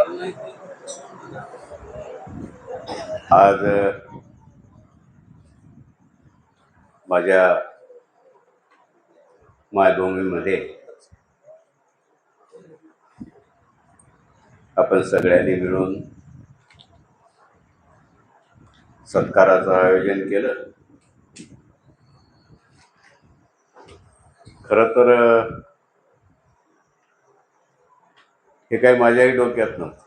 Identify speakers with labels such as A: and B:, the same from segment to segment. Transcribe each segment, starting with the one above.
A: आज माझ्या मायभूमीमध्ये आपण सगळ्यांनी मिळून सत्काराचं आयोजन केलं. खरं तर हे काही माझ्याही डोक्यात नव्हतं.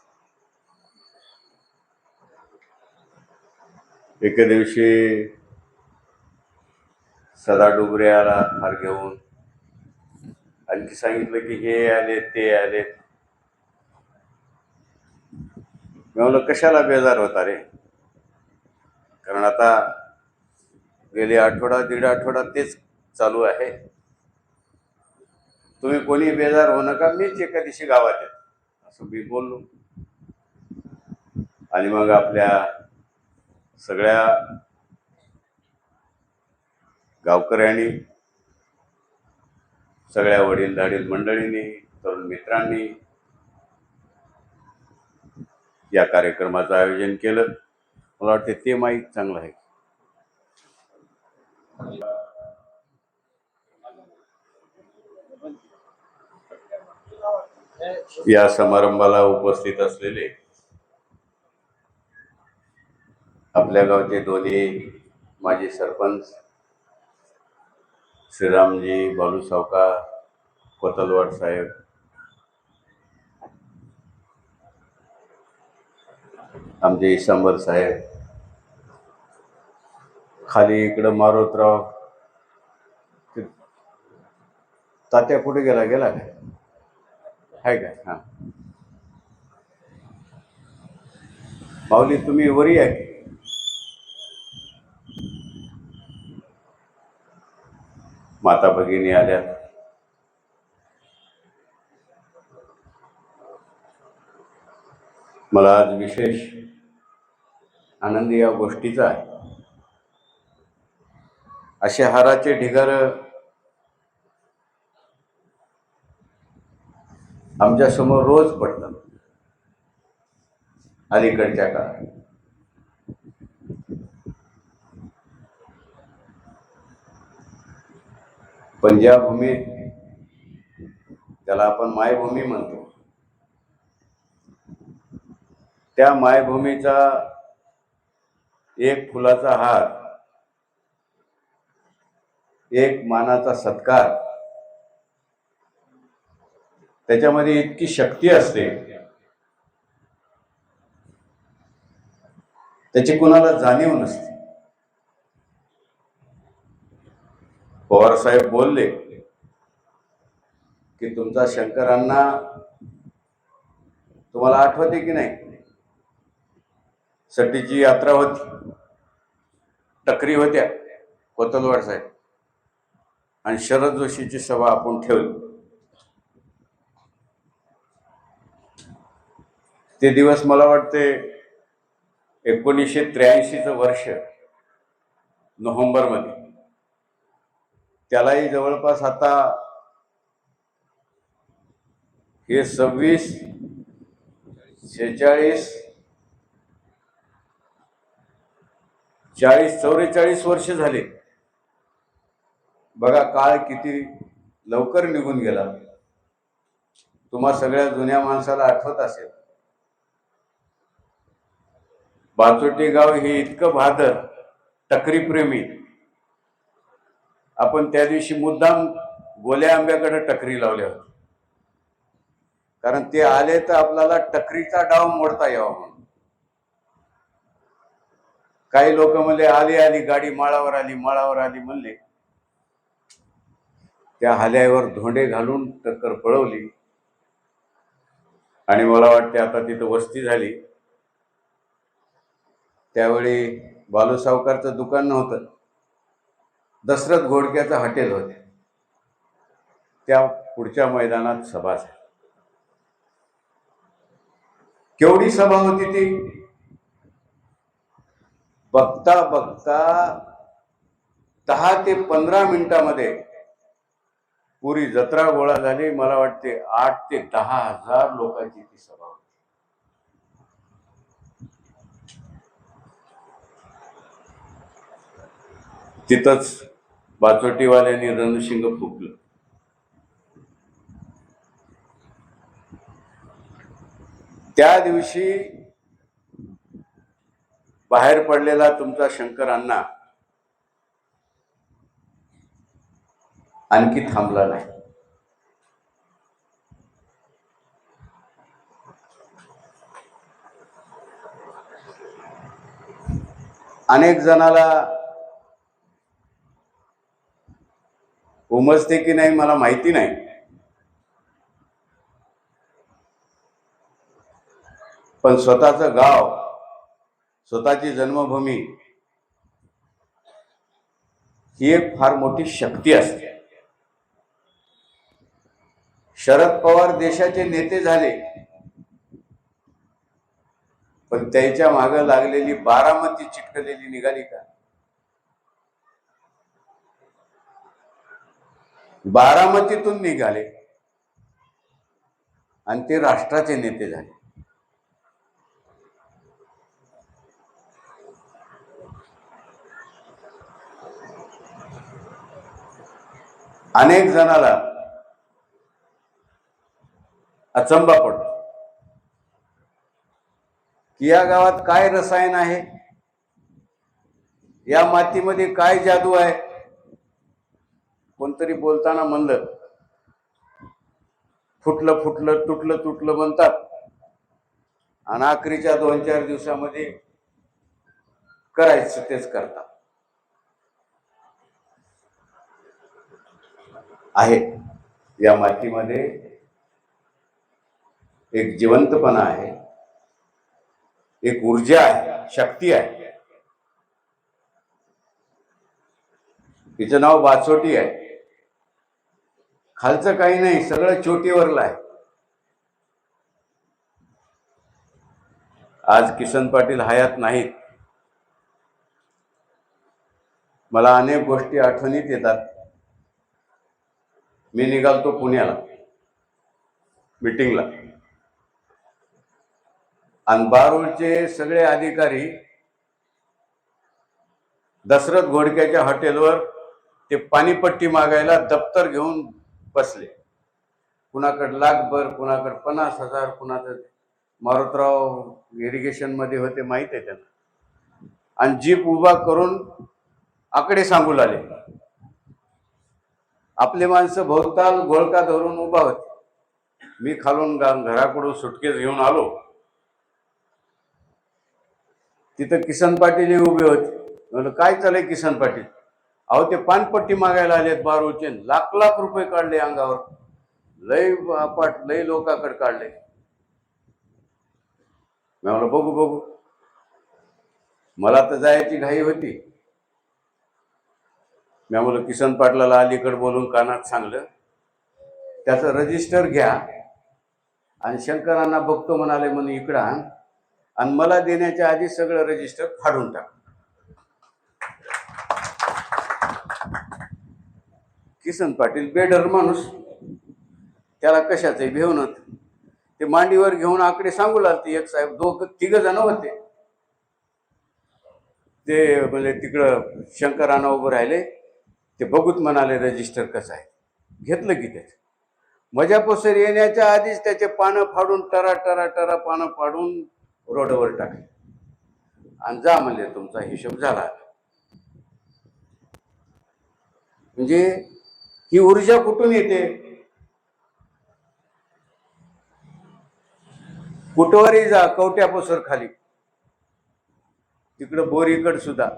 A: एके दिवशी सदा डुबरे आला हार घेऊन, आणखी सांगितलं की हे आले ते आले. मी म्हणलं कशाला बेजार होता रे, कारण आता गेली दीड आठवडा तेच चालू आहे. तुम्ही कोणी बेजार होऊ नका, मीच एका दिवशी गावात येतो असं मी बोललो. आणि मग आपल्या सगळ्या गावकऱ्यांनी, सगळ्या वडीलधारील मंडळींनी, तरुण मित्रांनी या कार्यक्रमाचं आयोजन केलं. मला वाटते ते माहीत चांगलं आहे. या समारंभाला उपस्थित असलेले आपल्या गावचे दोन्ही माजी सरपंच श्रीरामजी बालू सावकार कोतलवाड साहेब, आमचे ईशांबर साहेब, खाली इकडं मारोतराव, तात्या कुठे गेला काय आहे काय? हा माऊली तुम्ही वरी आहे. माता भगिनी आल्या. मला आज विशेष आनंद या गोष्टीचा आहे. असे हाराचे ढिगार आमच्या समोर रोज पडतात अलीकडच्या काळात. पण ज्या भूमीत, त्याला आपण मायभूमी म्हणतो, त्या मायभूमीचा एक फुलाचा हार, एक मानाचा सत्कार, त्याच्यामध्ये इतकी शक्ती असते, त्याची कुणाला जाणीव नसते. पवार साहेब बोलले की तुमचा शंकरांना तुम्हाला आठवते की नाही, सटीची यात्रा होती, टकरी होत्या कोतलवाड साहेब, आणि शरद जोशीची सभा आपण ठेवली. ते दिवस मला वाटते 1983चं वर्ष, नोव्हेंबरमध्ये. त्यालाही जवळपास आता हे 26, 46, 40, 44 वर्ष झाले. बघा, काळ किती लवकर निघून गेला. तुम्हा सगळ्या जुन्या माणसाला आठवत असेल, बाचोटी गाव हे इतकं भादर टकरी प्रेमी. आपण त्या दिवशी मुद्दाम गोल्या आंब्याकडे टकरी लावल्या होत्या, कारण ते आले तर आपल्याला टकरीचा डाव मोडता यावा म्हणून. काही लोक म्हणले आली गाडी माळावर आली म्हणले. त्या हाल्यावर धोंडे घालून टक्कर पळवली. आणि मला वाटते आता तिथं वस्ती झाली. त्यावेळी बालू सावकारचं दुकान नव्हतं, दशरथ घोडक्याचं हॉटेल होते. त्या पुढच्या मैदानात सभा झाली. केवढी सभा होती ती, बघता बघता 10 ते 15 मिनिटांमध्ये पुरी जत्रा गोळा झाली. मला वाटते 8 ते 10 हजार लोकांची ती सभा होती. तिथंच बाचोटीवाल्यांनी रणशिंग फुकलं. त्या दिवशी बाहेर पडलेला तुमचा शंकर अण्णा आणखी थांबला नाही. अनेक जणाला उमजते की नाही मला माहिती नाही, पण स्वतःचं गाव, स्वतःची जन्मभूमी ही एक फार मोठी शक्ती असते. शरद पवार देशाचे नेते झाले, पण त्याच्या मागे लागलेली बारामती चिटकलेली निघाली का? बारामतीतून निघाले आणि ते राष्ट्राचे नेते झाले. अनेक जणाला अचंबा पडतो की या गावात काय रसायन आहे, या मातीमध्ये काय जादू आहे. कोणतरी बोलताना म्हणलं, फुटलं फुटलं तुटलं तुटलं म्हणतात आणि आखरीच्या 2-4 दिवसामध्ये करायचं तेच करतात. आहे या मातीमध्ये एक जिवंतपणा आहे, एक ऊर्जा आहे, शक्ती आहे. तिचं नाव बाचोटी आहे. खालचं काही नाही, सगळं चोटीवरलं आहे. आज किसन पाटील हयात नाहीत. मला अनेक गोष्टी आठवणीत येतात. मी निघालतो पुण्याला मीटिंगला, आणि बारूळचे सगळे अधिकारी दशरथ घोडक्याच्या हॉटेलवर ते पाणीपट्टी मागायला दप्तर घेऊन बसले. कुणाकडे लाखभर, कुणाकडे 50,000, कुणाकडे मारुतराव इरिगेशन मध्ये होते माहित आहे त्यांना, आणि जीप उभा करून आकडे सांगू लागले. आपले माणसं भोवताल घोळका धरून उभा होते. मी खालून घराकडून सुटकेस घेऊन आलो, तिथं किसन पाटील उभे होते. म्हणलं काय चालय किसन पाटील? अहो ते पानपट्टी मागायला आलेत बारूळचे, लाख लाख रुपये काढले अंगावर, लय अपाट, लय लोकांकडे काढले. मी म्हणलं बघू बघू. मला तर जायची घाई होती. मी म्हणलं किसन पाटलाला अलीकडे बोलून कानात सांगलं, त्याचं रजिस्टर घ्या आणि शंकरांना बघतो म्हणाले म्हणून इकडं आण, आणि मला देण्याच्या आधी सगळं रजिस्टर फाडून टाक. किसन पाटील बेडर माणूस, त्याला कशाचे भेव नव्हतं. ते मांडीवर घेऊन आकडे सांगू लागते. एक साहेब, 3 जण होते. ते म्हणजे तिकडं शंकरांना उभं राहिले. ते बघूत म्हणाले रजिस्टर कसं आहे. घेतलं की त्याचं मजापोसर येण्याच्या आधीच त्याचे पानं फाडून, टरा टरा टरा पानं फाडून रोडवर टाकले आणि जा म्हणले तुमचा हिशोब झाला. म्हणजे ही ऊर्जा कुठून येते? कुठवरही जा, कवट्यापोसर खाली, तिकडं बोरीकड सुद्धा,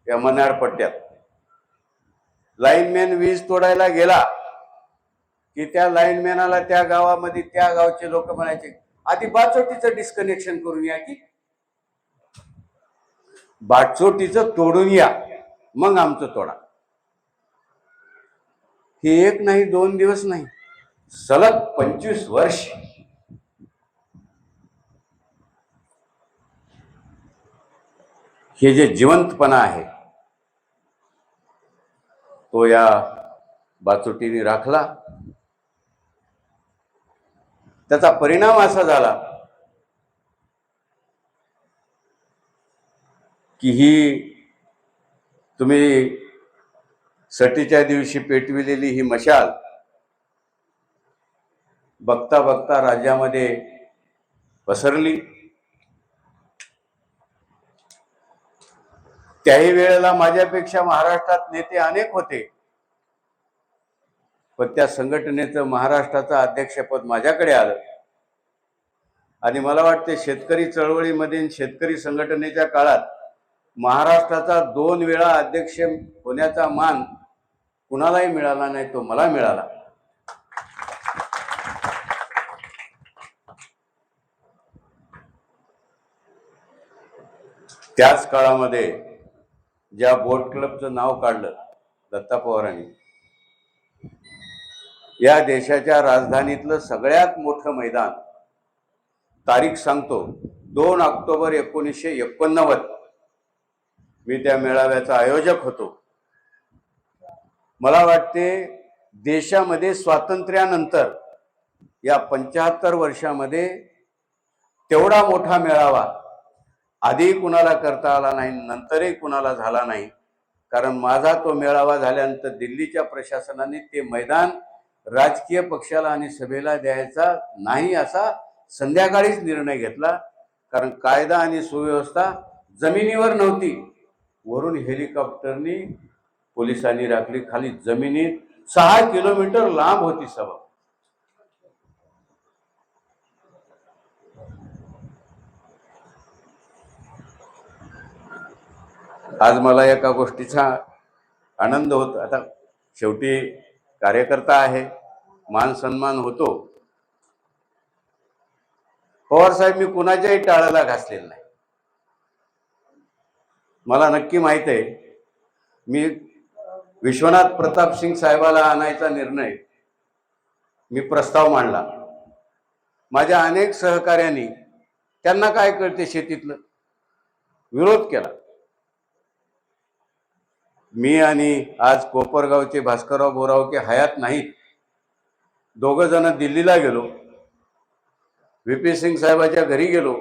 A: या मनार पट्ट्यात लाईनमॅन वीज तोडायला गेला की त्या लाईनमॅनाला त्या गावामध्ये त्या गावचे लोक म्हणायचे, आधी बाचोटीचं डिस्कनेक्शन करून या, की बाचोटीचं तोडून या, मग आमचं तोडा. हे 1 नाही 2 दिवस नाही, सलग 25 वर्ष हे जे जिवंतपणा आहे तो या बाचोटीने राखला. त्याचा परिणाम असा झाला की ही तुम्ही सटीच्या दिवशी पेटविलेली ही मशाल बघता बघता राज्यामध्ये पसरली. त्याही वेळेला माझ्यापेक्षा महाराष्ट्रात नेते अनेक होते, पण त्या संघटनेचं महाराष्ट्राचं अध्यक्षपद माझ्याकडे आलं. आणि मला वाटते शेतकरी चळवळीमध्ये शेतकरी संघटनेच्या काळात महाराष्ट्राचा 2 वेळा अध्यक्ष होण्याचा मान कुणालाही मिळाला नाही, तो मला मिळाला. त्याच काळामध्ये ज्या बोट क्लबचं नाव काढलं दत्ता पवारांनी, या देशाच्या राजधानीतलं सगळ्यात मोठं मैदान, तारीख सांगतो 2 ऑक्टोबर 1989, मी त्या मेळाव्याचा आयोजक होतो. मला वाटते देशामध्ये स्वातंत्र्यानंतर या 75 वर्षामध्ये तेवढा मोठा मेळावा आधी कुणाला करता आला नाही, नंतरही कुणाला झाला नाही. कारण माझा तो मेळावा झाल्यानंतर दिल्लीच्या प्रशासनाने ते मैदान राजकीय पक्षाला आणि सभेला द्यायचा नाही असा संध्याकाळीच निर्णय घेतला. कारण कायदा आणि सुव्यवस्था जमिनीवर नव्हती, वरून हेलिकॉप्टरनी पोलिसांनी राखली. खाली जमिनीत 6 किलोमीटर लांब होती सभा. आज मला एका गोष्टीचा आनंद होतो. आता शेवटी कार्यकर्ता आहे, मान सन्मान होतो. पवार साहेब, मी कुणाच्याही टाळाला घासलेलं नाही. मला नक्की माहित आहे, मी विश्वनाथ प्रताप सिंग साहेबाला आणायचा निर्णय मी प्रस्ताव मांडला. माझ्या अनेक सहकार्यांनी, त्यांना काय कळते शेतीतलं, विरोध केला. मी आणि आज कोपरगावचे भास्करराव बोरावके हयात नाहीत, 2 जण दिल्लीला गेलो, VP सिंग साहेबाच्या घरी गेलो.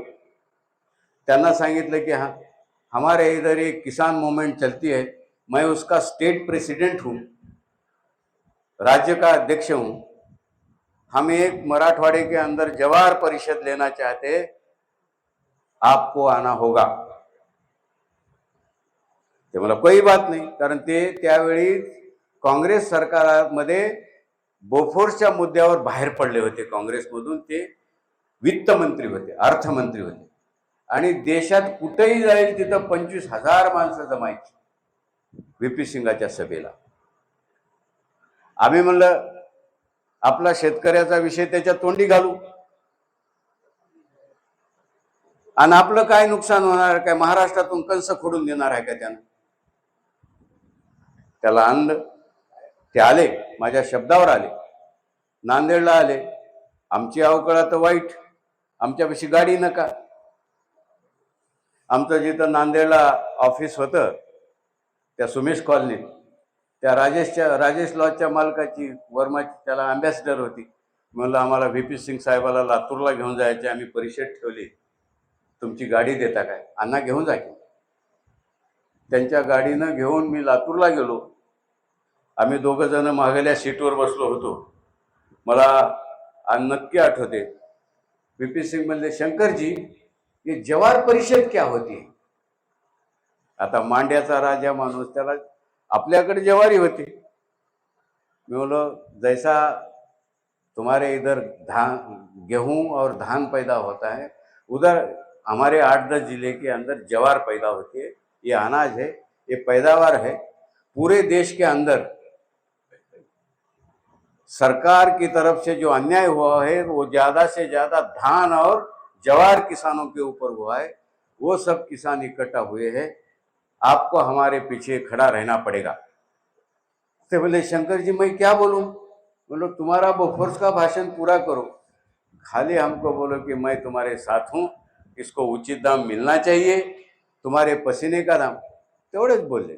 A: त्यांना सांगितलं की हमारे इधर एक किसान मूवमेंट चलती है, मैं उसका स्टेट प्रेसिडेंट हूँ, राज्य का अध्यक्ष हूँ, हम एक मराठवाड़े के अंदर जवार परिषद लेना चाहते, आपको आना होगा. ते मला कोई बात नाही, कारण ते त्यावेळी काँग्रेस सरकारमध्ये बोफोर्सच्या मुद्द्यावर बाहेर पडले होते. काँग्रेसमधून ते वित्तमंत्री होते, अर्थमंत्री होते. आणि देशात कुठेही जाईल तिथं 25,000 माणसं जमायची VP सिंगाच्या सभेला. आम्ही म्हणलं आपला शेतकऱ्याचा विषय त्याच्या तोंडी घालू, आणि आपलं काय नुकसान होणार, काय महाराष्ट्रातून कंस खोडून देणार आहे का त्यानं. त्याला आणलं, ते आले, माझ्या शब्दावर आले, नांदेडला आले. आमची अवकळा तर वाईट, आमच्यापाशी गाडी नका. आमचं जिथं नांदेडला ऑफिस होतं त्या सुमेश कॉलनीत, त्या राजेश लॉजच्या मालकाची वर्माची त्याला अँबॅसिडर होती. म्हणलं आम्हाला VP सिंग साहेबाला लातूरला घेऊन जायचे, आम्ही परिषद ठेवली, तुमची गाडी देता काय. अण्णा घेऊन जा की. त्यांच्या गाडीनं घेऊन मी लातूरला गेलो. आम्ही 2 जण मागल्या सीटवर बसलो होतो. मला नक्की आठवते, VP सिंग म्हणले, शंकर जी ये जवार परिषद क्या होती. आता मांड्याचा राजा माणूस, त्याला आपल्याकडे जवारी होती. मी बोलो, जैसा तुम्हारे इधर गेहूं और धान पैदा होता है, उधर हमारे 8-10 जिले के अंदर जवार पैदा होती है. ये अनाज है, ये पैदावार है. पूरे देश के अंदर सरकार की तरफ से जो अन्याय हुआ है वो ज्यादा से ज्यादा धान और जवार किसानों के ऊपर हुआ है. वो सब किसान इकट्ठा हुए हैं, आपको हमारे पीछे खड़ा रहना पड़ेगा. तो बोले, शंकर जी मैं क्या बोलूं. बोलो, तुम्हारा बोफोर्स का भाषण पूरा करो, खाली हमको बोलो कि मैं तुम्हारे साथ हूं, इसको उचित दाम मिलना चाहिए, तुम्हारे पसीने का दाम. तेवढेच बोलले.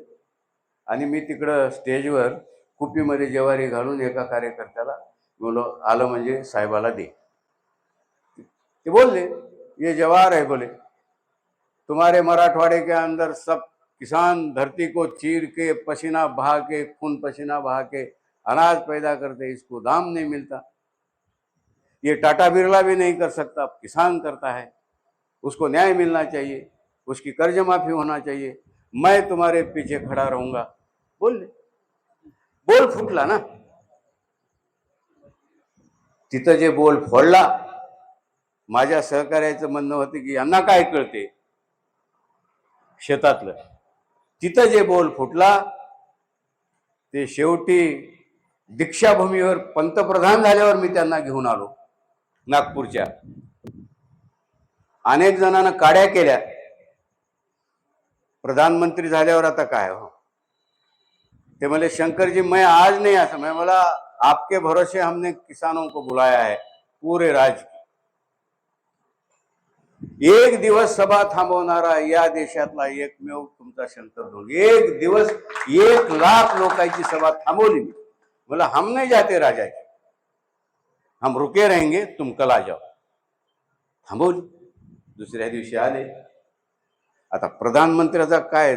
A: आणि मी तिकडं स्टेजवर कुपीमध्ये ज्वारी घालून एका कार्यकर्त्याला बोलो, आलं म्हणजे साहेबाला दे. ते बोलले, ये जवार है, बोले तुम्हारे मराठवाड़े के अंदर सब किसान धरती को चीर के पसीना बहा के खून पसीना बहा के अनाज पैदा करते, इसको दाम नहीं मिलता। ये टाटा बिरला भी नहीं कर सकता, किसान करता है, उसको न्याय मिलना चाहिए, उसकी कर्ज माफी होना चाहिए, मैं तुम्हारे पीछे खड़ा रहूंगा। बोल बोल फुटला ना तिथं, जे बोल फोडला, माझ्या सहकार्याचं म्हणणं होतं की यांना काय कळते शेतातलं, तिथं जे बोल फुटला ते शेवटी दीक्षाभूमीवर पंतप्रधान झाल्यावर मी त्यांना घेऊन आलो नागपूरच्या। अनेक जणांना काड्या केल्या, प्रधानमंत्री झाल्यावर आता काय हो, ते बोले शंकर जी मैं आज नहीं आ सकता, मैं बोला आपके भरोसे हमने किसानों को बुलाया है पूरे राज्य की। एक दिवस सभा थांबवणारा या देशातला एकमेव तुमचा शंकर धोंड। एक दिवस 1 लाख लोकांची सभा थांबवली मी, बोला हम नहीं जाते राजा जी, हम रुके रहेंगे, तुम कल आ जाओ। थांबवली, दुसऱ्या दिवशी आले। आता प्रधानमंत्र्याचा काय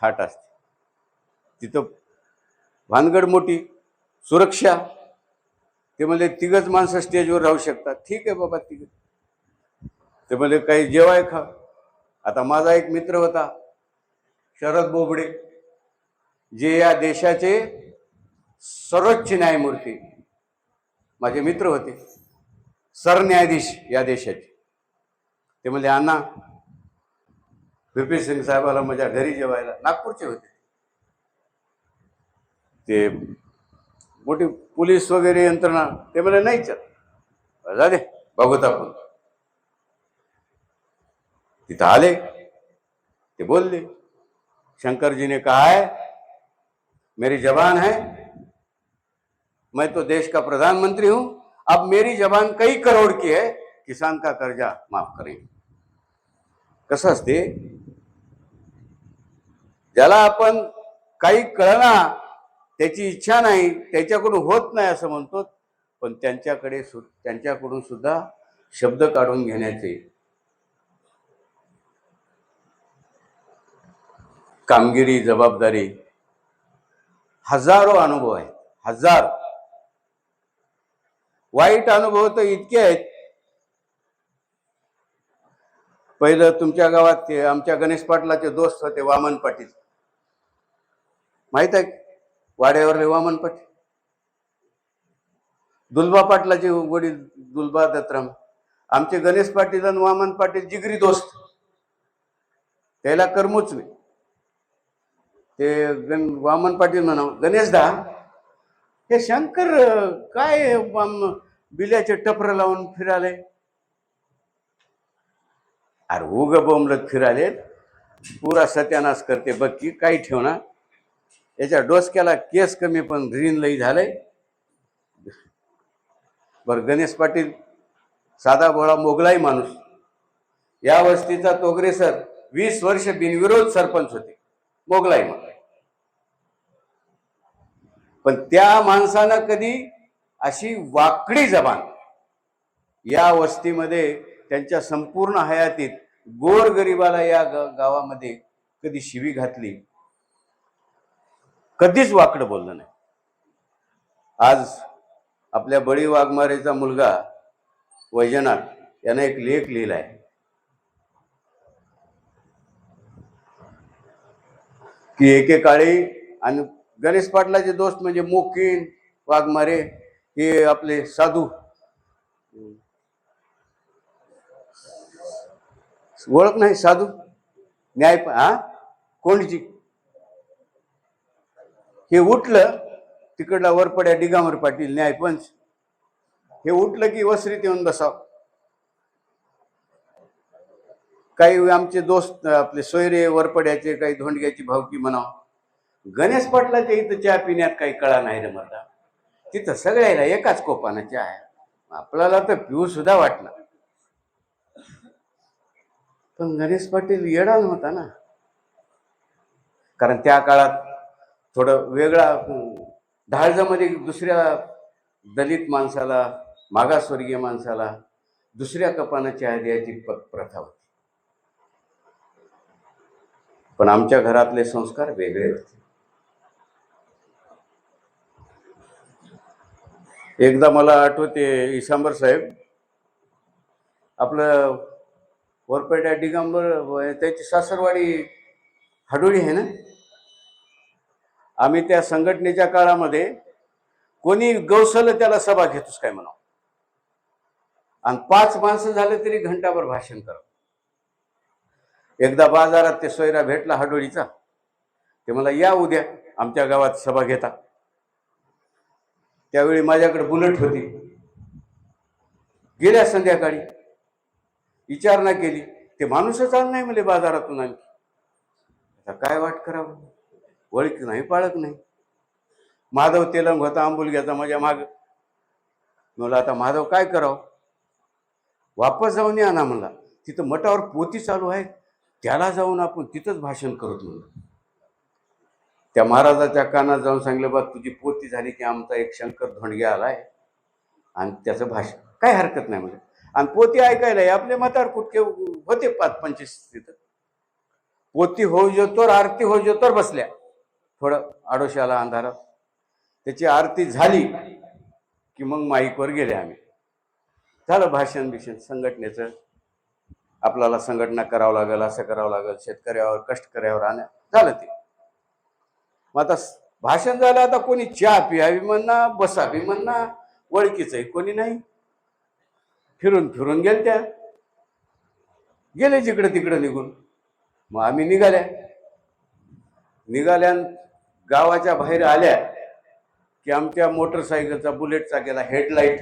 A: थाट असते, तिथं भानगड मोठी, सुरक्षा। ते म्हणजे 3च माणसं स्टेजवर राहू शकतात, ठीक आहे बाबा 3। ते म्हणजे काही जेवाय खा। आता माझा एक मित्र होता शरद बोबडे, जे या देशाचे सर्वोच्च न्यायमूर्ती, माझे मित्र होते, सरन्यायाधीश या देशाचे। ते म्हणजे अण्णा VP सिंग साहेबाला माझ्या घरी जेवायला, नागपूरचे होते ते, मोठी पोलीस वगैरे यंत्रणा। ते म्हणजे नाही चल जा दे बघूत आपण। तिथं आले, ते बोलले शंकर जी ने कहा है मेरी जबान है, मैं तो देश का प्रधानमंत्री हूं, अब मेरी जबान कई करोड़ की है, किसान का कर्जा माफ करेंगे। कसं असते, ज्याला आपण काही कळना, त्याची इच्छा नाही, त्याच्याकडून होत नाही असं म्हणतो, पण त्यांच्याकडून सुद्धा शब्द काढून घेण्याचे कामगिरी, जबाबदारी, हजारो अनुभव आहेत, हजार। वाईट अनुभव तर इतके आहेत। पहिलं तुमच्या गावात ते आमच्या गणेश पाटलाचे दोस्त होते वामन पाटील, माहित आहे, वाड्यावरले वामन पाटील। दुलबा पाटलाचे वडील दुलबा दत्तराम, आमचे गणेश पाटील आणि वामन पाटील जिगरी दोस्त, त्याला करमुचवे। ते वामन पाटील म्हणा, गणेशदा हे शंकर काय बिल्याचे टपर लावून फिराले, अरे उग बोंबलत फिराले, पुरा सत्यानाश करते बघ की, काही ठेवणार याच्या डोसक्याला केस कमी पण ऋण लई झालंय। बर गणेश पाटील साधा भोळा मोगलाई माणूस, या वस्तीचा तोगरे सर 20 वर्ष बिनविरोध सरपंच होते, मोगलाई म्हणून। पण त्या माणसानं कधी अशी वाकडी जबान या वस्तीमध्ये त्यांच्या संपूर्ण हयातीत गोरगरिबाला या गावामध्ये कधी शिवी घातली, कधीच वाकड बोललं नाही। आज आपल्या बळी वाघमारेचा मुलगा वैजनाथ याने एक लेख लिहिलाय की एकेकाळी, आणि गणेश पाटलाचे दोस्त म्हणजे मोकीन वाघमारे, हे आपले साधू, ओळख नाही, साधू न्याय कोणची, हे उठलं तिकडला वरपड्या डिगामर पाटील न्यायपंच, हे उठलं की वसरीत येऊन बसाव। काही आमचे दोस्त आपले सोयरे वरपड्याचे, काही धोंडग्याची भावकी म्हणाव, गणेश पाटलाच्या इथं चहा पिण्यात काही कळा नाही रे मला, तिथं सगळ्याला एकाच कोपानं चहा आहे, आपल्याला तर पिऊ सुद्धा वाटला। पण गणेश पाटील येडा नव्हता ना, कारण त्या काळात थोडं वेगळा ढाळजामध्ये दुसऱ्या दलित माणसाला, मागासवर्गीय माणसाला दुसऱ्या कपानं चहा द्यायची प्रथा होती। पण आमच्या घरातले संस्कार वेगळे होते. एकदा मला आठवते, इसांबर साहेब आपलं वरपेटा दिगंबर त्याची सासरवाडी हाडोळी आहे ना. आम्ही त्या संघटनेच्या काळामध्ये कोणी गौसल त्याला सभा घेतोस काय म्हणावं, आणि 5 माणसं झाले तरी घंटाभर भाषण करावं. एकदा बाजारात ते सोयरा भेटला हाडोळीचा, ते मला या उद्या आमच्या गावात सभा घेता. त्यावेळी माझ्याकडे बुलेट होती. गेल्या संध्याकाळी विचारणा केली, ते माणूसच आलं नाही म्हणजे बाजारातून. आणखी आता काय वाट करावं, ओळख नाही पाळख नाही. माधव तेलंग होता आंबुलग्याचा माझ्या माग. मला आता माधव काय करावं, वापस जाऊन या ना म्हणला. तिथं मठावर पोथी चालू आहे, त्याला जाऊन आपण तिथंच भाषण करत म्हणलं. त्या महाराजाच्या कानात जाऊन सांगितलं, बा तुझी पोथी झाली की आमचा एक शंकर धोंडगे आलाय आणि त्याचं भाषण काय हरकत नाही म्हणजे. आणि पोथी ऐकायला आपले म्हातार कुटके होते 5-25 तिथं. पोथी हो जोतोर आरती हो जोतोर बसल्या थोडं आडोशाला अंधारात. त्याची आरती झाली की मग माईकवर गेले आम्ही. झालं भाषण बिषण संघटनेचं. आपल्याला संघटना करावं लागेल, असं करावं लागेल, शेतकऱ्यावर कष्टकऱ्यावर आणा झालं ते. मग आता भाषण झालं, आता कोणी चहा पियावी म्हणा, बसावी म्हणा, ओळखीचंही कोणी नाही. फिरून फिरून गेले जिकडे तिकडे निघून. मग आम्ही निघाल्या गावाच्या बाहेर आल्या की आमच्या मोटरसायकलचा बुलेटचा गेला हेडलाईट.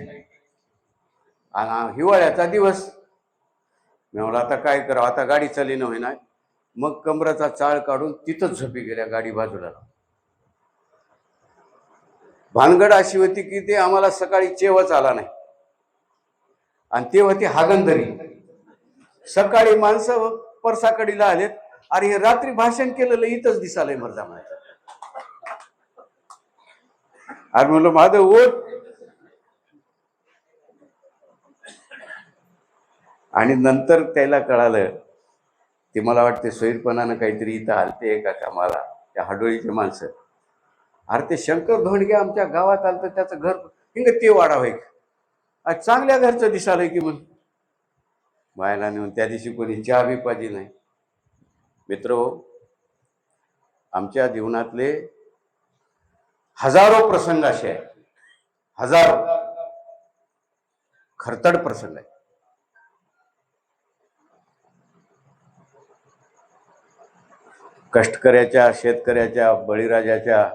A: आणि हिवाळ्याचा दिवस. मी म्हणलं आता काय करावं, आता गाडी चालली होईना. मग कमराचा चाळ काढून तिथंच झोपी गेल्या, गाडी बाजूला. भानगड अशी होती की ते आम्हाला सकाळी चेवच आला नाही, आणि ते होते हागंदरी. सकाळी माणसं परसाकडीला आलेत, अरे हे रात्री भाषण केलेलं इथंच दिसालंय मर्दा म्हणायचं. अरे म्हणलं माधव ओठ. आणि नंतर त्याला कळालं, ते मला वाटते सोयीरपणानं काहीतरी इथं आलते का कामाला त्या हाडोळीचे माणसं. अरे ते शंकर धोंडगे आमच्या गावात आलं तर त्याचं घर हिंग ते वाढावं आज चांगल्या घरचं दिसालंय की म्हणून. बायला नेऊन त्या दिवशी कोणी चहा बी पाजी नाही. मित्र, आमच्या जीवनातले हजारो प्रसंग असे आहेत, हजारो खरतड प्रसंग आहेत. कष्टकऱ्याच्या, शेतकऱ्याच्या, बळीराजाच्या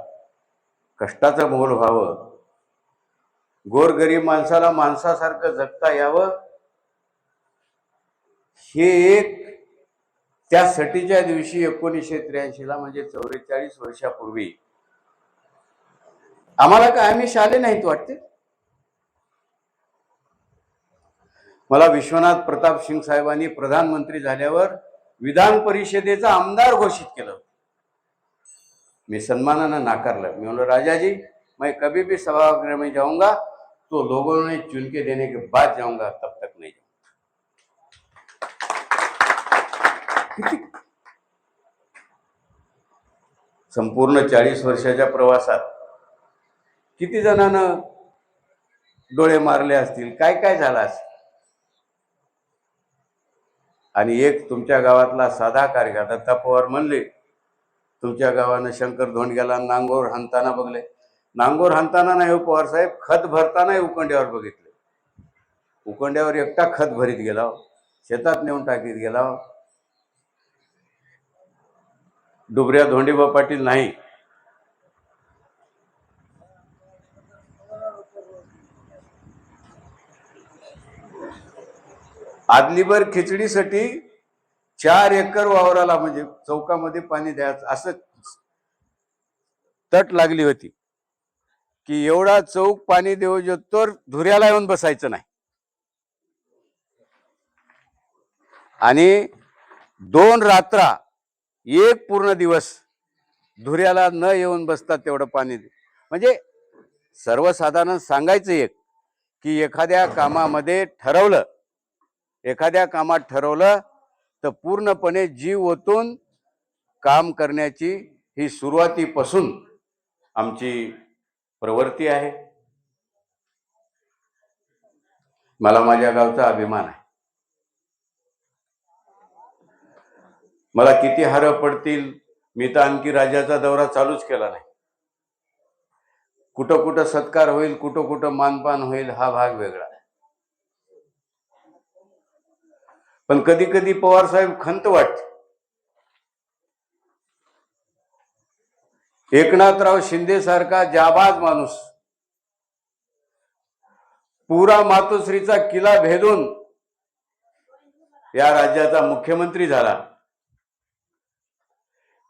A: कष्टाचं मोल व्हावं, गोरगरीब माणसाला माणसासारखं जगता यावं, हे एक त्यासाठीच्या दिवशी 1983 म्हणजे 44 वर्षापूर्वी आम्हाला काय, आम्ही शाले नाहीत वाटते. मला विश्वनाथ प्रताप सिंग साहेबांनी प्रधानमंत्री झाल्यावर विधान परिषदेचा आमदार घोषित केलं. मी सन्मानानं नाकारलं. मी म्हणलो, राजाजी मैं कभी भी सभागृह में जाऊंगा तो लोगों ने चुन के देने के बाद जाऊंगा, तब तक नहीं. संपूर्ण 40 वर्षाच्या प्रवासात किती जणांना डोळे मारले असतील, काय काय झालं असेल. आणि एक तुमच्या गावातला साधा कार्यकर्ता दत्ता पवार म्हणले, तुमच्या गावानं शंकर धोंडग्याला नांगोर हाणताना बघले. नांगोर हाणताना नाही हो पवार साहेब, खत भरताना उकंड्यावर बघितले. उकंड्यावर एकटा खत भरीत गेला, शेतात नेऊन टाकीत गेला. डुबऱ्या धोंडीबा पाटील नाही. आदलीभर खिचडीसाठी 4 एकर वावराला म्हणजे चौकामध्ये पाणी द्यायचं असं तट लागली होती की एवढा चौक पाणी देऊ तर धुऱ्याला येऊन बसायचं नाही. आणि 2 रात्रा 1 पूर्ण दिवस धुऱ्याला न येऊन बसतात तेवढं पाणी. म्हणजे सर्वसाधारण सांगायचं एक की एखाद्या कामात ठरवलं तर पूर्णपणे जीव ओतून काम करण्याची ही सुरुवातीपासून आमची प्रवृत्ती आहे. मला माझ्या गावचा अभिमान आहे. मला किती हार पडतील, मी तर आणखी राज्याचा दौरा चालूच केला नाही. कुठं कुठं सत्कार होईल, कुठं कुठं मानपान होईल, हा भाग वेगळा. पण कधी कधी पवार साहेब खंत वाटते. एकनाथराव शिंदे सारखा जाबाज माणूस पुरा मातोश्रीचा किल्ला भेदून या राज्याचा मुख्यमंत्री झाला.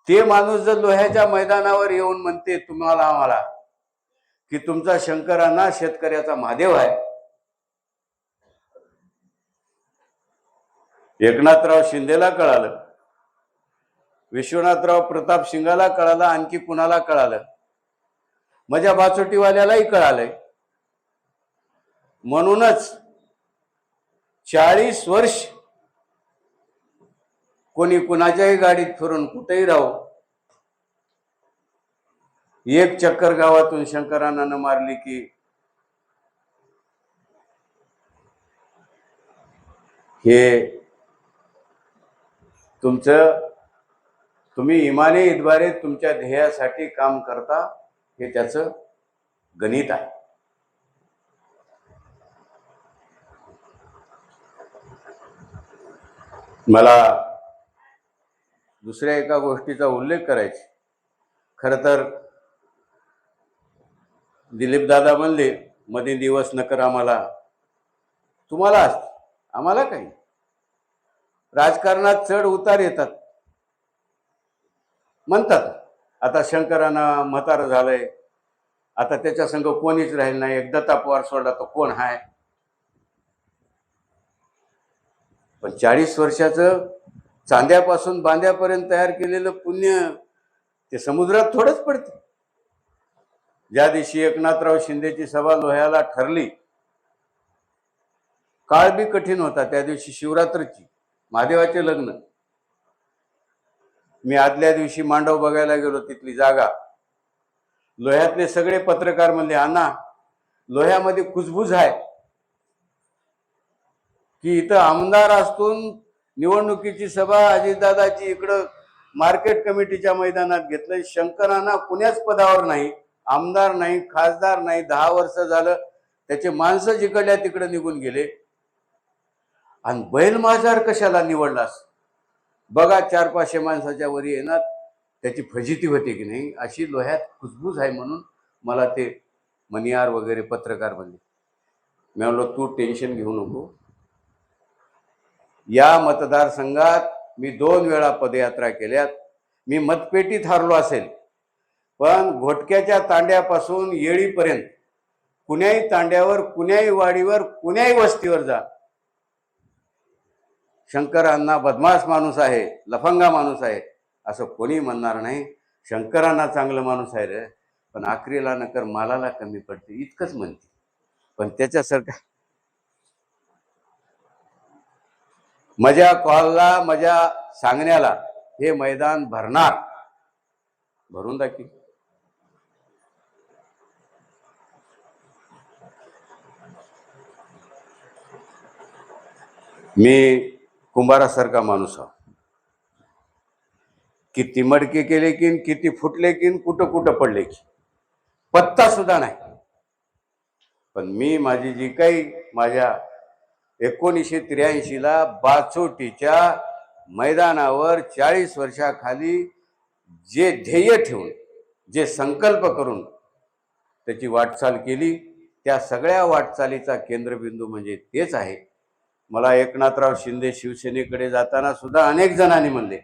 A: ते माणूस जर लोह्याच्या मैदानावर येऊन म्हणते तुम्हाला आम्हाला की तुमचा शंकरांना शेतकऱ्याचा महादेव आहे, एकनाथराव शिंदेला कळालं, विश्वनाथराव प्रताप सिंगाला कळालं, आणखी कुणाला कळालं, माझ्या बाचोटीवाल्यालाही कळालंय. म्हणूनच 40 वर्ष कोणी कुणाच्याही गाडीत फिरून कुठेही राहू, एक चक्कर गावातून शंकरांना न मारली की हे तुम्ही इमाने इद्वारे तुमच्या ध्येयासाठी काम करता, हे त्याचं गणित आहे. मला दुसऱ्या एका गोष्टीचा उल्लेख करायचा. खर तर दिलीप दादा म्हणले मध्ये दिवस नकर आम्हाला, तुम्हाला असते, आम्हाला काही. राजकारणात चढ उतार येतात. म्हणतात आता शंकरांना म्हातारं झालंय, आता त्याच्या संग कोणीच राहील नाही, एक दत्ता पवार सोडला तर कोण हाय. पण 40 वर्षाचं चांद्यापासून बांद्यापर्यंत तयार केलेलं पुण्य ते समुद्रात थोडंच पडते. ज्या दिवशी एकनाथराव शिंदेची सभा लोह्याला ठरली, काळ बी कठीण होता. त्या दिवशी शिवरात्रची, महादेवाचे लग्न. मी आदल्या दिवशी मांडव बघायला गेलो, तिथली जागा. लोह्यातले सगळे पत्रकार म्हणले अण्णा लोह्यामध्ये कुजबूज आहे की इथं आमदार असून निवडणुकीची सभा अजितदादाची इकडं मार्केट कमिटीच्या मैदानात घेतलंय. शंकरांना कुण्याच पदावर नाही, आमदार नाही, खासदार नाही, 10 वर्ष झालं त्याचे माणसं जिकडल्या तिकडे निघून गेले. आणि बैल माझार कशाला निवडलास? बघा 400-500 माणसाच्या वरी येणार, त्याची फजिती होते की नाही, अशी लोह्यात कुजबूज आहे. म्हणून मला ते मनियार वगैरे पत्रकार म्हणले. मी म्हणलो तू टेन्शन घेऊ नको. या मतदारसंघात मी 2 वेळा पदयात्रा केल्यात. मी मतपेटीत हारलो असेल, पण घोटक्याच्या तांड्यापासून येळीपर्यंत कुण्याही तांड्यावर, कुण्याही वाडीवर, कुण्याही वस्तीवर जा, शंकरांना बदमाश माणूस आहे, लफंगा माणूस आहे असं कोणी म्हणणार नाही. शंकरांना चांगलं माणूस आहे रे, पण आखरीला नकर मालाला कमी पडते, इतकंच म्हणते. पण त्याच्यासारखं माझ्या कॉलला, माझ्या सांगण्याला हे मैदान भरणार, भरून दाखी. मी कुंभारासारखा माणूस आहो. किती मडके केले की, किती फुटले की, कुठं कुठं पडले की पत्ता सुद्धा नाही. पण मी माझी जी काही माझ्या 1983ला बाचोटीच्या मैदानावर 40 वर्षाखाली जे ध्येय ठेवून, जे संकल्प करून त्याची वाटचाल केली, त्या सगळ्या वाटचालीचा केंद्रबिंदू म्हणजे तेच आहे. मला एकनाथराव शिंदे शिवसेनेकडे जाताना सुद्धा अनेक जणांनी म्हणले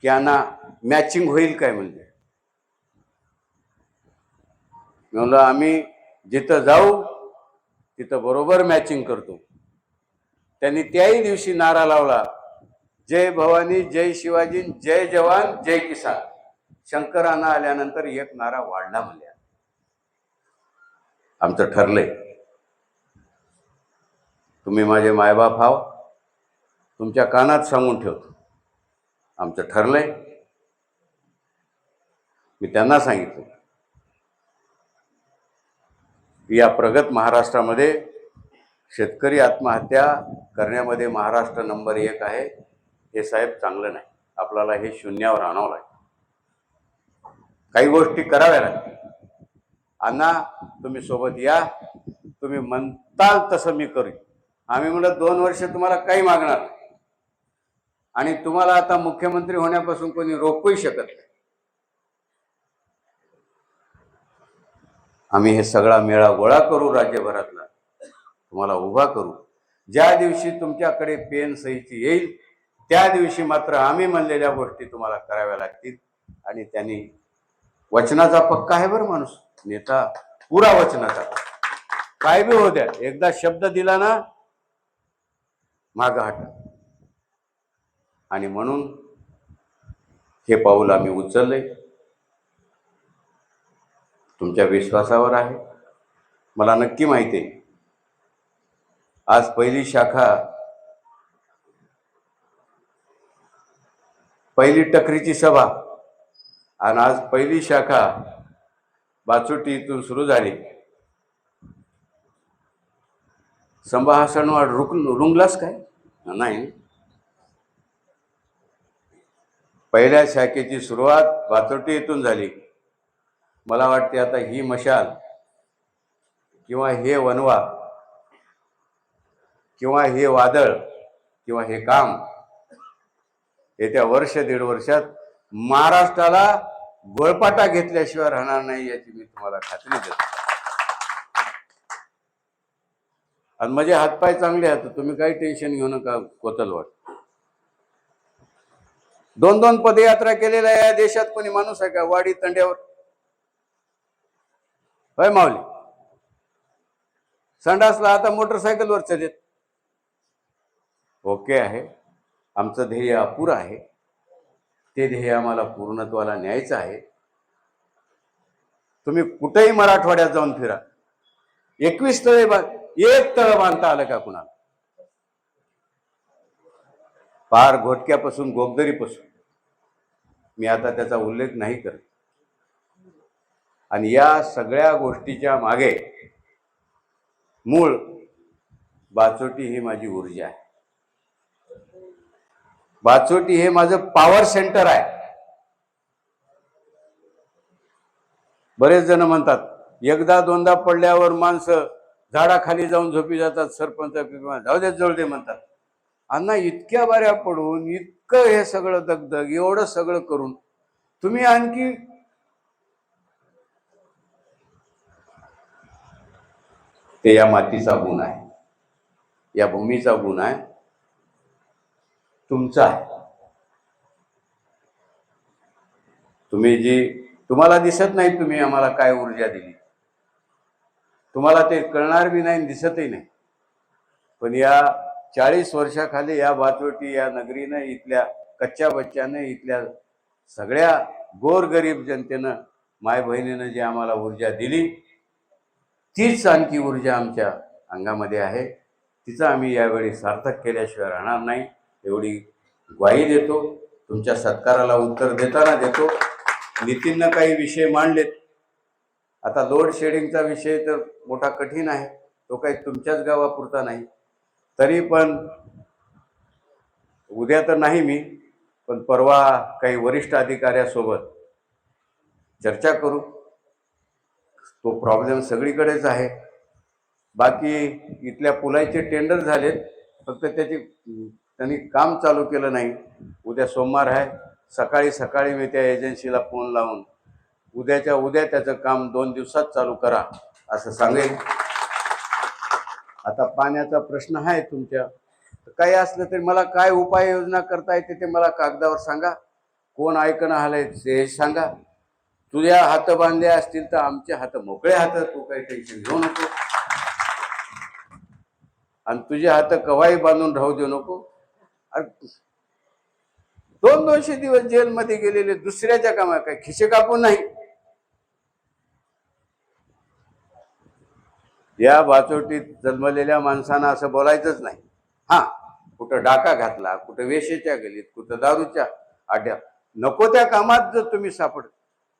A: की यांना मॅचिंग होईल काय. म्हणजे म्हणलं आम्ही जिथं जाऊ तिथं बरोबर मॅचिंग करतो. त्यांनी त्याही दिवशी नारा लावला, जय भवानी, जय शिवाजी, जय जवान, जय किसान. शंकरांना आल्यानंतर एक नारा वाढला म्हणल्या. आमचं ठरलंय, तुम्ही माझे मायबाप आहो, तुमच्या कानात सांगून ठेवतो, आमचं ठरलंय. मी त्यांना सांगितलं की या प्रगत महाराष्ट्रामध्ये शेतकरी आत्महत्या करण्यामध्ये महाराष्ट्र नंबर 1 आहे. हे साहेब चांगलं नाही. आपल्याला हे शून्यावर आणावं लागेल. काही गोष्टी कराव्या लागतील. अण्णा तुम्ही सोबत या, तुम्ही म्हणताल तसं मी करीन. आम्ही म्हणलं 2 वर्ष तुम्हाला काही मागणार नाही आणि तुम्हाला आता मुख्यमंत्री होण्यापासून कोणी रोखूही शकत नाही. आम्ही हे सगळा मेळा गोळा करू, राज्यभरातला तुम्हाला उभा करू. ज्या दिवशी तुमच्याकडे पेन सहीची येईल त्या दिवशी मात्र आम्ही म्हणलेल्या गोष्टी तुम्हाला कराव्या लागतील. आणि त्यांनी वचनाचा पक्का आहे बरं माणूस, नेता पुरा वचनाचा. काय बी हो द्या, एकदा शब्द दिला ना मागं हटा. आणि म्हणून हे पाऊल आम्ही उचलले. तुमच्या विश्वासावर आहे. मला नक्की माहिती आहे आज पहिली शाखा, पहिली टकरीची सभा आणि आज पहिली शाखा बाचोटी इथून सुरू झाली. संभाषणवाड रुंगलास काय नाही. पहिल्या शाखेची सुरुवात बाचोटी इथून झाली. मला वाटते आता ही मशाल किंवा हे वनवा किंवा हे वादळ किंवा हे काम येत्या 1-1.5 वर्षात महाराष्ट्राला गोळपाटा घेतल्याशिवाय राहणार नाही, याची मी तुम्हाला खात्री देतो. आणि माझे हातपाय चांगले आहेत, तुम्ही काही टेन्शन घेऊ नका. कोतलवाड 2-2 पदयात्रा केलेल्या या देशात कोणी माणूस आहे का? वाडी तंड्यावर होय माऊली. संडासला आता मोटरसायकलवर चलेत. ओके आहे, आमचं ध्येय अपुरं आहे. ते ध्येय आम्हाला पूर्णत्वाला न्यायचं आहे. तुम्ही कुठेही मराठवाड्यात जाऊन फिरा, 21 तळे एक तळ बांधता आलं का कुणाला? पार घोटक्यापासून गोगदरीपासून. मी आता त्याचा उल्लेख नाही करत. आणि या सगळ्या गोष्टीच्या मागे मूळ बाचोटी ही माझी ऊर्जा आहे. बाचोटी हे माझं पॉवर सेंटर आहे. बरेच जण म्हणतात 1दा-2दा पडल्यावर माणसं झाडाखाली जाऊन झोपी जातात, सरपंच जाऊ दे जवळ दे म्हणतात. अण्णा इतक्या बाऱ्या पडून, इतकं हे सगळं दगदग, एवढं सगळं करून तुम्ही आणखी ते या मातीचा गुण आहे, या भूमीचा गुण आहे, तुमचा आहे. तुम्हाला दिसत नाही तुम्ही आम्हाला काय ऊर्जा दिली. तुम्हाला ते कळणार बी नाही, दिसतही नाही. पण या 40 वर्षाखाली या बाचोटी या नगरीनं, इथल्या कच्च्या बच्च्यानं, इथल्या सगळ्या गोरगरीब जनतेनं, माय बहिणीनं जे आम्हाला ऊर्जा दिली, तीच आणखी ऊर्जा आमच्या अंगामध्ये आहे. तिचं आम्ही यावेळी सार्थक केल्याशिवाय राहणार नाही, एवढी ग्वाही देतो. तुमच्या सत्काराला उत्तर देताना देतो. नितीननं काही विषय मांडलेत. आता लोड शेडिंगचा विषय तर मोठा कठीण आहे, तो काही तुमच्याच गावापुरता नाही. तरी पण उद्या तर नाही मी, पण परवा काही वरिष्ठ अधिकाऱ्यासोबत चर्चा करू. तो प्रॉब्लेम सगळीकडेच आहे. बाकी इथल्या पुलाचे टेंडर झालेत, फक्त त्यांनी काम चालू केलं नाही. उद्या सोमवार आहे, सकाळी मी त्या एजन्सीला फोन लावून उद्याच्या उद्या त्याचं काम 2 दिवसात चालू करा असं सांगेन. आता पाण्याचा प्रश्न आहे तुमच्या, काही असलं तरी मला काय उपाययोजना करता येते ते मला कागदावर सांगा. कोण ऐकणं आलंय ते सांगा. तुझ्या हात बांधले असतील तर आमचे हात मोकळे हात, तू काही टेन्शन घेऊ नको. आणि तुझे हात कवाही बांधून राहू देऊ नको. 200-200 दिवस जेलमध्ये गेलेले दुसऱ्याच्या कामा काय खिशे कापून नाही. या बाचोटीत जन्मलेल्या माणसांना असं बोलायचंच नाही. हा, कुठं डाका घातला, कुठं वेशेच्या गलीत, कुठं दारूच्या आड्या नको त्या कामात जर तुम्ही सापड,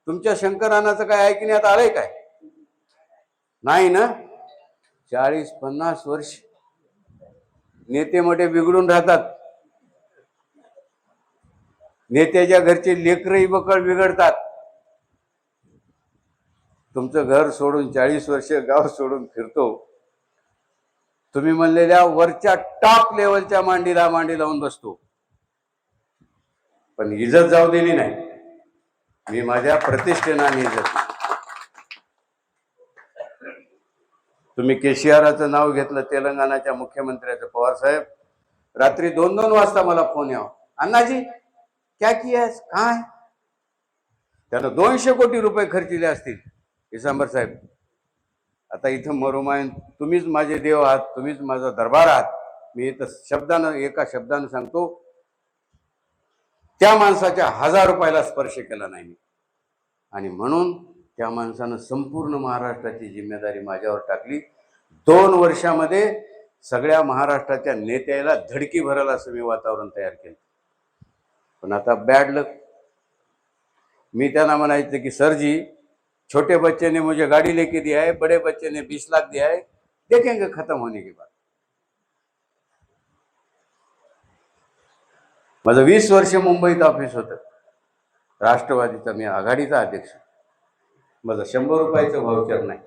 A: तुमच्या शंकरानाचं काय ऐकण्यात आलंय काय? नाही ना. 40-50 वर्ष नेते मोठे बिघडून राहतात, नेत्याच्या घरचे लेकरही बकळ बिघडतात. तुमचं घर सोडून 40 वर्ष गाव सोडून फिरतो, तुम्ही म्हणलेल्या वरच्या टॉप लेवलच्या मांडीला मांडी लावून बसतो, पण इज्जत जाऊ दिली नाही. मी माझ्या प्रतिष्ठेने इज्जत. तुम्ही केसीआरचं नाव घेतलं, तेलंगणाच्या मुख्यमंत्र्याचं, पवार साहेब. रात्री 2-2 वाजता मला फोन यावा, अण्णाजी क्या किया, काय? त्यानं 200 कोटी रुपये खर्चिले असतील इसांबर साहेब. आता इथं मरुमायन तुम्हीच माझे देव आहात, तुम्हीच माझा दरबार आहात. मी इथं शब्दानं, एका शब्दानं सांगतो, त्या माणसाच्या 1000 रुपयाला स्पर्श केला नाही. आणि म्हणून त्या माणसानं संपूर्ण महाराष्ट्राची जिम्मेदारी माझ्यावर टाकली. 2 वर्षामध्ये सगळ्या महाराष्ट्राच्या नेत्याला धडकी भरल असं मी वातावरण तयार केलं. पण आता बॅड लक. मी त्यांना म्हणायचं की सर जी, छोटे बच्चे ने मुझे गाड़ी लेके दिया है, बड़े बच्चे ने 20 लाख दिया है, देखेंगे खत्म होने के बाद. माझं 20 वर्ष मुंबईत ऑफिस होतं, राष्ट्रवादीचा मी आघाडीचा अध्यक्ष. माझं 100 रुपयाचं व्हाउचर नाही.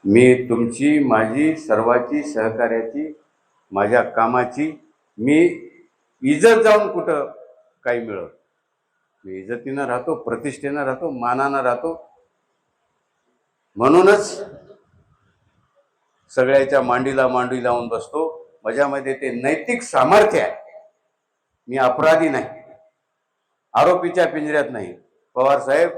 A: मी तुमची, माझी, सर्वाची, सहकार्याची, माझ्या कामाची मी इज्जत जाऊन कुठं काही मिळव. मी इज्जतीनं राहतो, प्रतिष्ठेनं राहतो, मानानं राहतो. म्हणूनच सगळ्याच्या मांडीला मांडी लावून बसतो. माझ्यामध्ये ते नैतिक सामर्थ्य आहे. मी अपराधी नाही, आरोपीच्या पिंजऱ्यात नाही. पवार साहेब,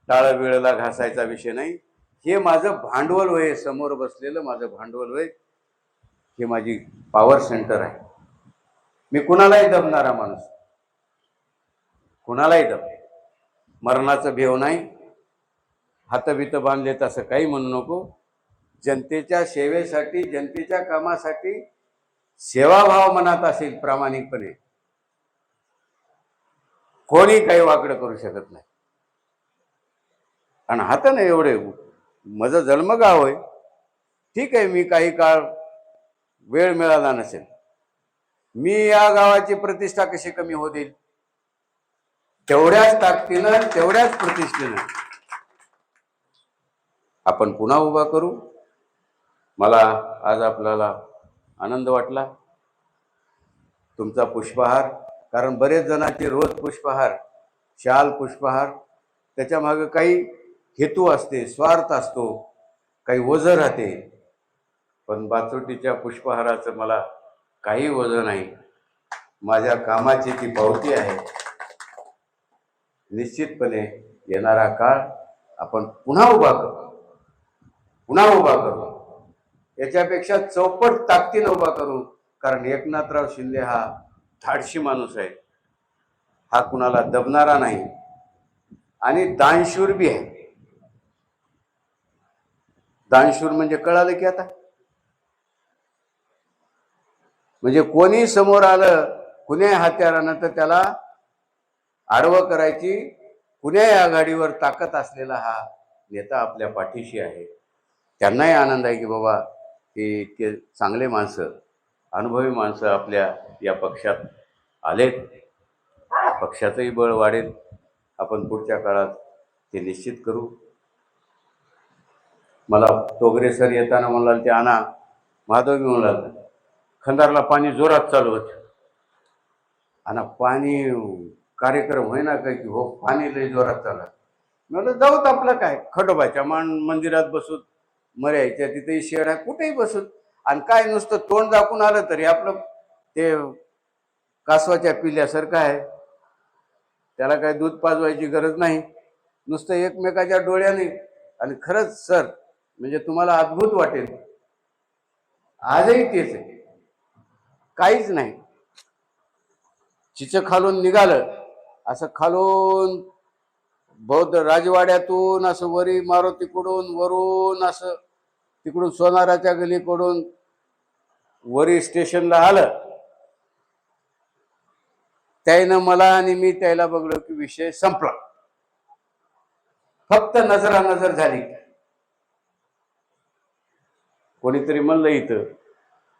A: टाळ वेळेला घासायचा विषय नाही. हे माझं भांडवल होय, समोर बसलेलं माझं भांडवल होय. हे माझी पॉवर सेंटर आहे. मी कुणालाही दबणारा माणूस, कुणालाही दब. मरणाचं भेव नाही, हातबीत बांधले तसं काही म्हणू नको. जनतेच्या सेवेसाठी, जनतेच्या कामासाठी सेवाभाव मनात असेल प्रामाणिकपणे, कोणी काही वाकडं करू शकत नाही. आणि हाताने एवढे माझं जन्मगाव होय, ठीक आहे. मी काही काळ वेळ मिळाला नसेल, मी या गावाची प्रतिष्ठा कशी कमी होऊ देईल? तेवढ्याच ताकदीनं, तेवढ्याच प्रतिष्ठेनं आपण पुन्हा उभा करू. मला आज आपल्याला आनंद वाटला, तुमचा पुष्पहार. कारण बरेच जणांचे रोज पुष्पहार, शाल पुष्पहार, त्याच्या मागे काही हेतू असते, स्वार्थ असतो, काही वजन राहते. पण बाचोटीच्या पुष्पहाराचं मला काही वजन नाही. माझ्या कामाची ती पावती आहे. निश्चितपणे येणारा काळ आपण पुन्हा उभा करू, पुन्हा उभा करू. याच्यापेक्षा चौपट ताकदीनं उभा करू. कारण एकनाथराव शिंदे हा धाडशी माणूस आहे, हा कुणाला दबणारा नाही आणि दानशूर बी आहे. दानशूर म्हणजे कळालं की आता, म्हणजे कोणी समोर आलं कुण्या हत्यारानं तर त्याला आडवं करायची कुण्याही आघाडीवर ताकद असलेला हा नेता आपल्या पाठीशी आहे. त्यांनाही आनंद आहे की बाबा हे इतके चांगले माणसं, अनुभवी माणसं आपल्या या पक्षात आलेत. पक्षाचंही बळ वाढेल. आपण पुढच्या काळात ते निश्चित करू. मला तोगरे सर येताना म्हणाल ते आणा, महादेव म्हणाल खंदारला पाणी जोरात चालू होत, आणि पाणी कार्यक्रम होईना काय की हो पाणी लय जोरात चालू. म्हणलं जाऊत आपलं काय, खंडोबाच्या मंदिरात बसूत, मर्याच्या तिथेही शेड आहे, कुठेही बसूत. आणि काय नुसतं तोंड दाखवून आलं तरी आपलं ते कासवाच्या पिल्यासारखं आहे. त्याला काय दूध पाजवायची गरज नाही, नुसतं एकमेकाच्या डोळ्याने. आणि खरंच सर, म्हणजे तुम्हाला अद्भुत वाटेल, आजही तेच आहे, काहीच नाही. चिचं खालून निघालं असं, खालून बौद्ध राजवाड्यातून असं वरी मारुतीकडून, वरून असं तिकडून सोनाराच्या गलीकडून वरी स्टेशनला आलं त्यानं मला आणि मी त्याला बघलो की विषय संपला. फक्त नजरानजर झाली. कोणीतरी म्हणलं इथं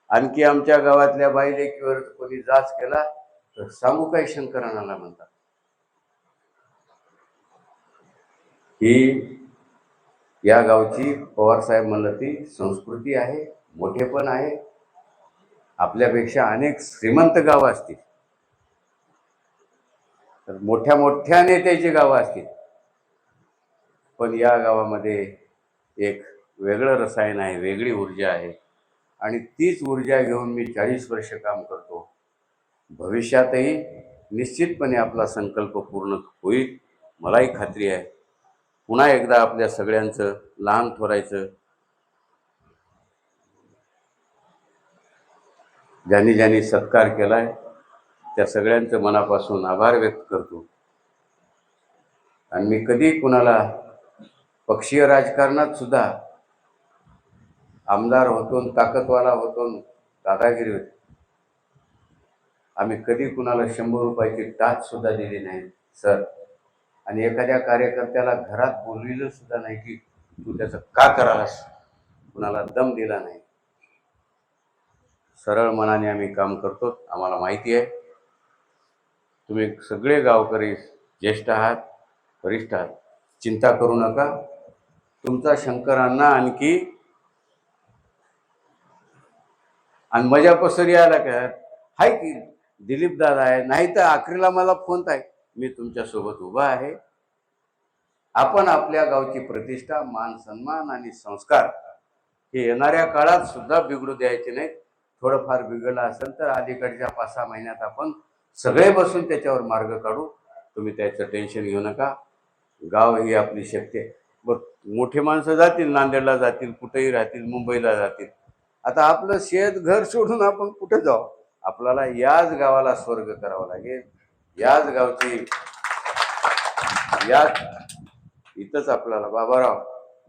A: आणखी आमच्या गावातल्या बाई लेकीवर कोणी जाच केला तर सांगू काय शंकरानाला म्हणतात. ही या गावची पवारसाहेब म्हणलं ती संस्कृती आहे, मोठेपण आहे. आपल्यापेक्षा अनेक श्रीमंत गावं असतील, तर मोठ्या मोठ्या नेत्याची गावं असतील, पण या गावामध्ये एक वेगळं रसायन आहे, वेगळी ऊर्जा आहे. आणि तीच ऊर्जा घेऊन मी 40 वर्ष काम करतो. भविष्यातही निश्चितपणे आपला संकल्प पूर्ण होईल, मलाही खात्री आहे. पुन्हा एकदा आपल्या सगळ्यांचं लहान थोरायचं, ज्यांनी ज्यांनी सत्कार केलाय त्या सगळ्यांचं मनापासून आभार व्यक्त करतो. आणि मी कधी कुणाला पक्षीय राजकारणात सुद्धा आमदार होतो, ताकदवाला होतो, दादागिरी होती. आम्ही कधी कुणाला 100 रुपयाची टाच सुद्धा दिली नाही सर. आणि एखाद्या कार्यकर्त्याला घरात बोलविलं सुद्धा नाही की तू त्याचं का करालास, कुणाला दम दिला नाही. सरळ मनाने आम्ही काम करतो. आम्हाला माहिती आहे तुम्ही सगळे गावकरी ज्येष्ठ आहात, वरिष्ठ आहात. चिंता करू नका. तुमचा शंकरांना आणखी आणि मजा पसरी आला का हाय की दिलीप दादा आहे, नाही तर आखरीला मला फोन आहे, मी तुमच्या सोबत उभा आहे. आपण आपल्या गावची प्रतिष्ठा, मान सन्मान आणि संस्कार हे येणाऱ्या काळात सुद्धा बिघडू द्यायचे नाहीत. थोडंफार बिघडलं असेल तर अलीकडच्या 5-6 महिन्यात आपण सगळे बसून त्याच्यावर मार्ग काढू. तुम्ही त्याचं टेन्शन घेऊ नका. गाव ही आपली शक्ती आहे. मोठे माणसं जातील, नांदेडला जातील, कुठेही राहतील, मुंबईला जातील. आता आपलं शेत घर सोडून आपण कुठे जाऊ? आपल्याला याच गावाला स्वर्ग करावा लागेल. याच गावची याच इथंच आपल्याला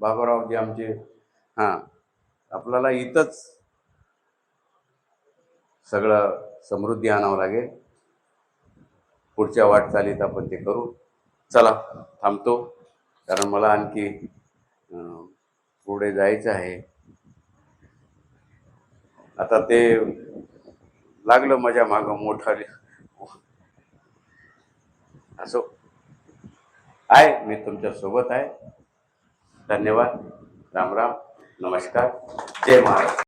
A: बाबाराव जे आमचे आपल्याला इथंच सगळं समृद्धी आणावं लागेल. पुढच्या वाटचालीत आपण ते करू. चला थांबतो, कारण मला आणखी पुढे जायचं आहे. आता ते लागलं माझ्या मागं मोठाले. असो आहे, मी तुमच्या सोबत आहे. धन्यवाद. राम राम, नमस्कार, जय महाराज.